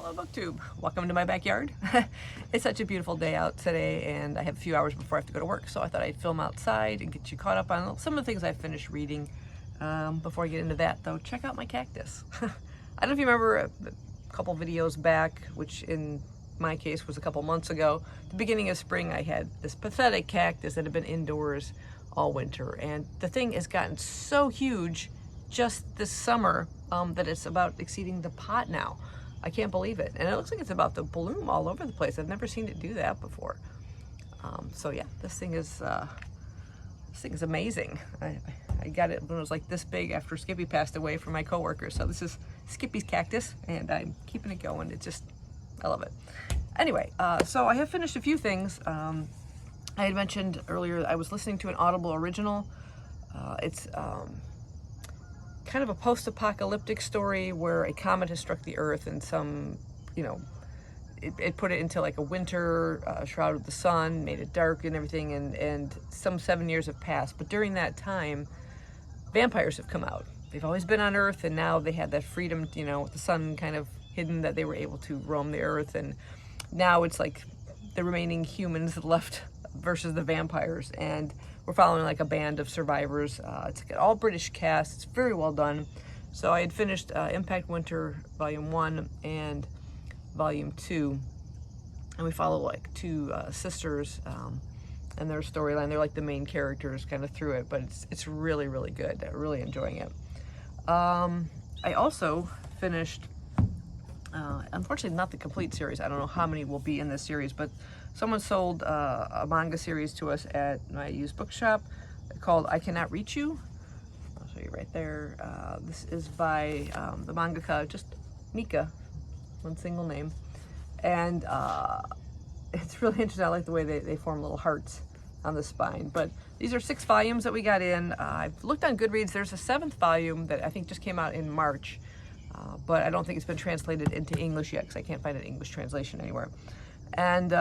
Hello Booktube, welcome to my backyard. It's such a beautiful day out today and I have a few hours before I have to go to work, so I thought I'd film outside and get you caught up on some of the things I finished reading. Before I get into that though, check out my cactus. I don't know if you remember a couple videos back, which in my case was a couple months ago, the beginning of spring, I had this pathetic cactus that had been indoors all winter, and the thing has gotten so huge just this summer that it's about exceeding the pot now. I can't believe it. And it looks like it's about to bloom all over the place. I've never seen it do that before. So yeah, this thing is amazing. I got it when it was like this big after Skippy passed away from my coworker. So this is Skippy's cactus and I'm keeping it going. I love it. Anyway, so I have finished a few things. I had mentioned earlier I was listening to an Audible original. It's kind of a post-apocalyptic story where a comet has struck the earth and some, it put it into like a winter shroud with the sun, made it dark and everything, and some 7 years have passed. But during that time, vampires have come out. They've always been on Earth, and now they had that freedom, with the sun kind of hidden, that they were able to roam the Earth. And now it's like the remaining humans left versus the vampires, and we're following like a band of survivors. It's an all British cast. It's very well done. So I had finished Impact Winter Volume 1 and Volume 2, and we follow like two sisters and their storyline. They're like the main characters kind of through it, but it's really, really good. I'm really enjoying it. I also finished, unfortunately not the complete series. I don't know how many will be in this series, but someone sold a manga series to us at my used bookshop called I Cannot Reach You. I'll show you right there. This is by the mangaka, just Mika, one single name. And it's really interesting. I like the way they form little hearts on the spine. But these are 6 volumes that we got in. I've looked on Goodreads. There's a 7th volume that I think just came out in March. But I don't think it's been translated into English yet because I can't find an English translation anywhere. And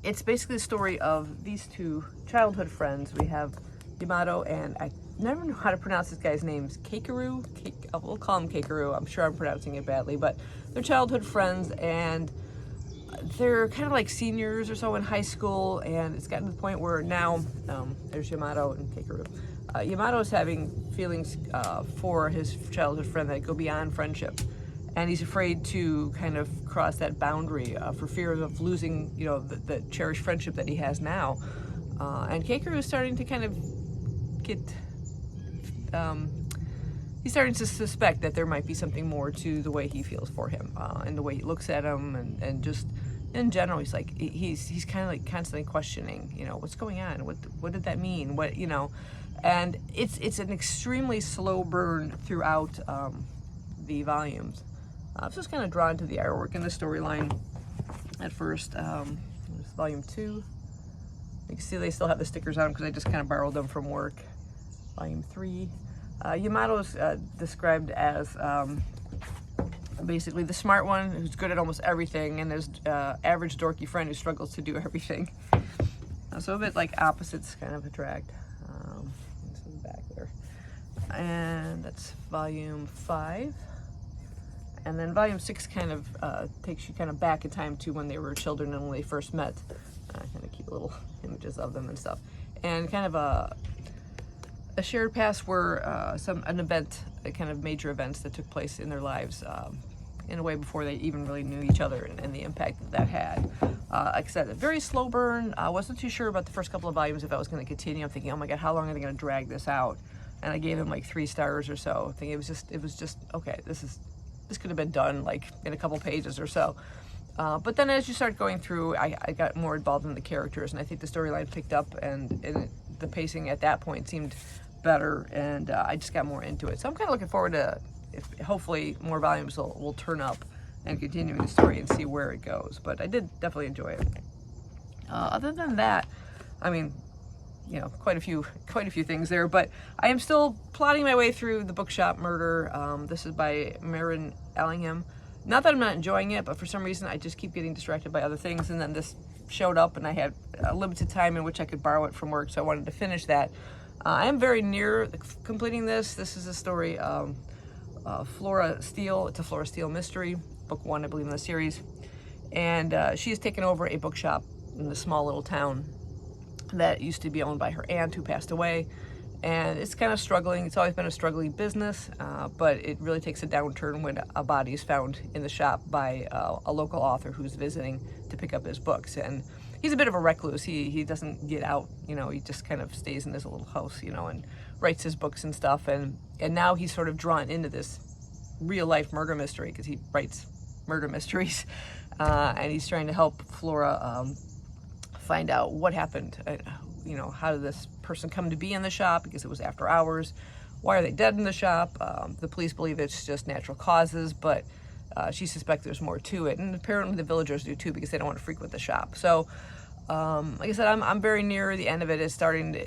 it's basically the story of these two childhood friends. We have Yamato, and I never know how to pronounce this guy's names. Keikaru? We'll call him Keikaru. I'm sure I'm pronouncing it badly, but they're childhood friends, and they're kind of like seniors or so in high school, and it's gotten to the point where now, there's Yamato and Keikaru. Yamato is having feelings for his childhood friend that go beyond friendship. And he's afraid to kind of cross that boundary for fear of losing, the cherished friendship that he has now. And Keikaru is starting to kind of get, he's starting to suspect that there might be something more to the way he feels for him, and the way he looks at him, and just in general, he's like, he's kind of like constantly questioning, what's going on? What did that mean? And it's an extremely slow burn throughout the volumes. I was just kind of drawn to the artwork and the storyline at first. Volume 2. You can see they still have the stickers on them because I just kind of borrowed them from work. Volume 3. Yamato's described as basically the smart one who's good at almost everything, and there's average dorky friend who struggles to do everything. So a bit like opposites kind of attract. This is back there. And that's Volume 5. And then Volume 6 kind of takes you kind of back in time to when they were children and when they first met. Kind of cute little images of them and stuff. And kind of a shared past where an event, kind of major events that took place in their lives in a way before they even really knew each other, and the impact that had. Like I said, a very slow burn. I wasn't too sure about the first couple of volumes if I was going to continue. I'm thinking, oh my God, how long are they going to drag this out? And I gave them like 3 stars or so. I think it was just okay. This could have been done like in a couple pages or so. But then as you start going through, I got more involved in the characters, and I think the storyline picked up, and the pacing at that point seemed better, and I just got more into it. So I'm kind of looking forward to, hopefully more volumes will turn up and continuing the story and see where it goes. But I did definitely enjoy it. Other than that, I mean, quite a few things there, but I am still plotting my way through the Bookshop Murder. This is by Marin Allingham. Not that I'm not enjoying it, but for some reason I just keep getting distracted by other things, and then this showed up and I had a limited time in which I could borrow it from work, so I wanted to finish that. I am very near completing this. This is a story Flora Steele. It's a Flora Steele mystery, book 1, I believe, in the series. And she has taken over a bookshop in the small little town that used to be owned by her aunt who passed away. And it's kind of struggling. It's always been a struggling business, but it really takes a downturn when a body is found in the shop by a local author who's visiting to pick up his books. And he's a bit of a recluse. He doesn't get out, you know, he just kind of stays in his little house, you know, and writes his books and stuff. And now he's sort of drawn into this real life murder mystery because he writes murder mysteries. And he's trying to help Flora find out what happened. You know, how did this person come to be in the shop, because it was after hours? Why are they dead in the shop? The police believe it's just natural causes, but she suspects there's more to it. And apparently the villagers do too, because they don't want to frequent the shop. So, like I said, I'm very near the end of it. It's starting to,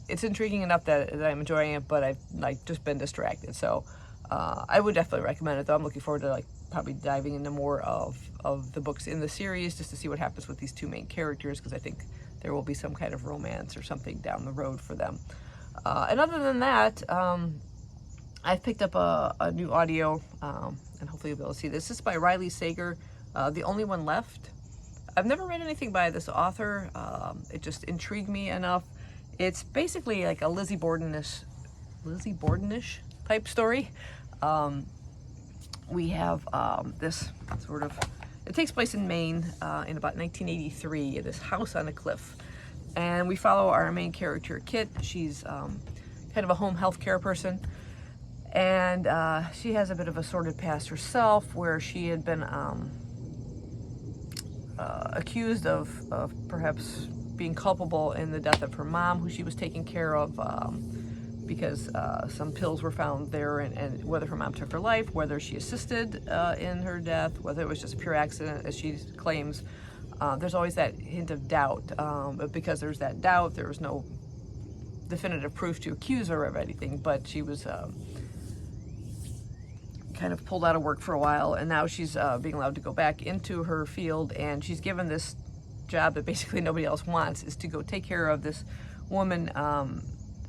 it's intriguing enough that I'm enjoying it, but I've like just been distracted. So I would definitely recommend it, though. I'm looking forward to like probably diving into more of the books in the series just to see what happens with these two main characters, because I think there will be some kind of romance or something down the road for them. And other than that, I've picked up a new audio, and hopefully you'll be able to see this. This is by Riley Sager, The Only One Left. I've never read anything by this author. It just intrigued me enough. It's basically like a Lizzie Borden-ish type story. We have this sort of, it takes place in Maine in about 1983, this house on a cliff. And we follow our main character, Kit. She's kind of a home health care person. And she has a bit of a sordid past herself, where she had been accused of perhaps being culpable in the death of her mom, who she was taking care of, because some pills were found there, and whether her mom took her life, whether she assisted in her death, whether it was just a pure accident, as she claims. There's always that hint of doubt, but because there's that doubt, there was no definitive proof to accuse her of anything, but she was kind of pulled out of work for a while, and now she's being allowed to go back into her field, and she's given this job that basically nobody else wants, is to go take care of this woman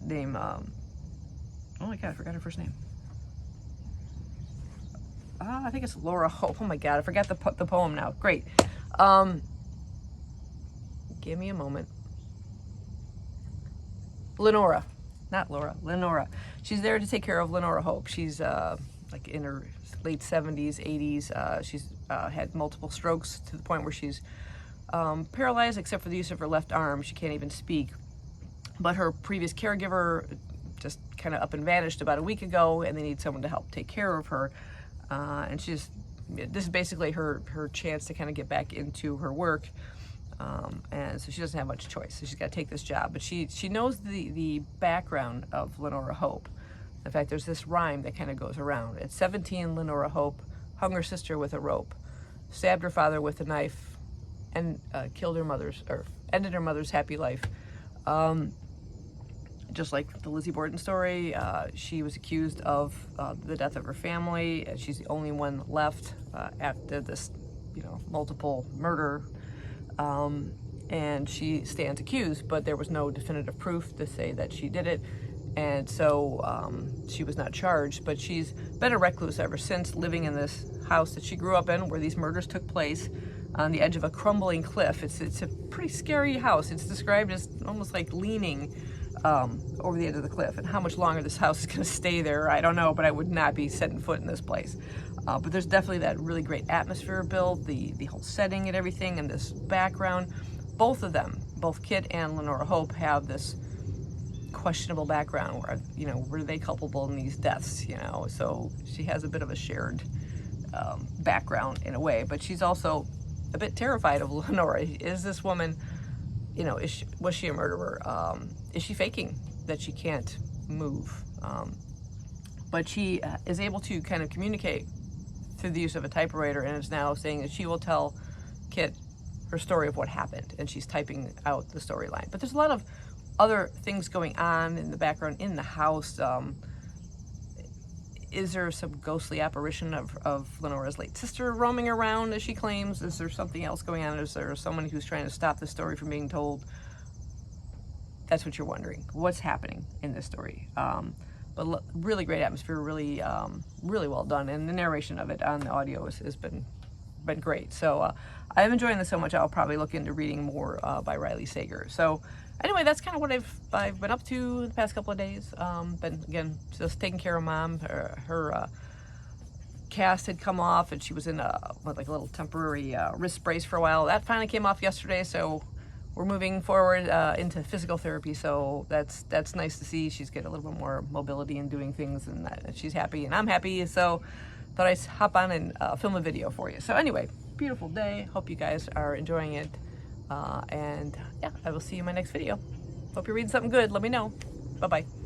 named, oh my god, I forgot her first name. I think it's Laura Hope. Oh my god, I forgot the poem now. Great. Give me a moment. Lenora, not Laura, Lenora. She's there to take care of Lenora Hope. She's like in her late 70s, 80s. She's had multiple strokes to the point where she's paralyzed except for the use of her left arm. She can't even speak. But her previous caregiver just kind of up and vanished about a week ago, and they need someone to help take care of her. And this is basically her chance to kind of get back into her work. And so she doesn't have much choice. So she's got to take this job. But she knows the background of Lenora Hope. In fact, there's this rhyme that kind of goes around. At 17, Lenora Hope hung her sister with a rope, stabbed her father with a knife, and ended her mother's happy life. Just like the Lizzie Borden story, she was accused of the death of her family. She's the only one left after this, multiple murder. And she stands accused, but there was no definitive proof to say that she did it. And so she was not charged, but she's been a recluse ever since, living in this house that she grew up in, where these murders took place on the edge of a crumbling cliff. It's a pretty scary house. It's described as almost like leaning over the edge of the cliff. And how much longer this house is going to stay there, I don't know, but I would not be setting foot in this place. But there's definitely that really great atmosphere built, the whole setting and everything, and this background. Both of them, both Kit and Lenora Hope, have this questionable background where, were they culpable in these deaths, So she has a bit of a shared background in a way, but she's also a bit terrified of Lenora. Is this woman, was she a murderer? Is she faking that she can't move? But she is able to kind of communicate through the use of a typewriter, and is now saying that she will tell Kit her story of what happened, and she's typing out the storyline. But there's a lot of other things going on in the background in the house. Is there some ghostly apparition of Lenora's late sister roaming around, as she claims? Is there something else going on? Is there someone who's trying to stop the story from being told? That's what you're wondering. What's happening in this story? but really great atmosphere, really really well done, and the narration of it on the audio has been great. So I'm enjoying this so much, I'll probably look into reading more by Riley Sager. So anyway, that's kind of what I've been up to the past couple of days. Been, again, just taking care of Mom. Her cast had come off, and she was in like a little temporary wrist brace for a while. That finally came off yesterday, so we're moving forward into physical therapy. So that's nice to see. She's getting a little bit more mobility and doing things, and she's happy, and I'm happy. So thought I'd hop on and film a video for you. So anyway, beautiful day. Hope you guys are enjoying it. And yeah, I will see you in my next video. Hope you're reading something good. Let me know. Bye-bye.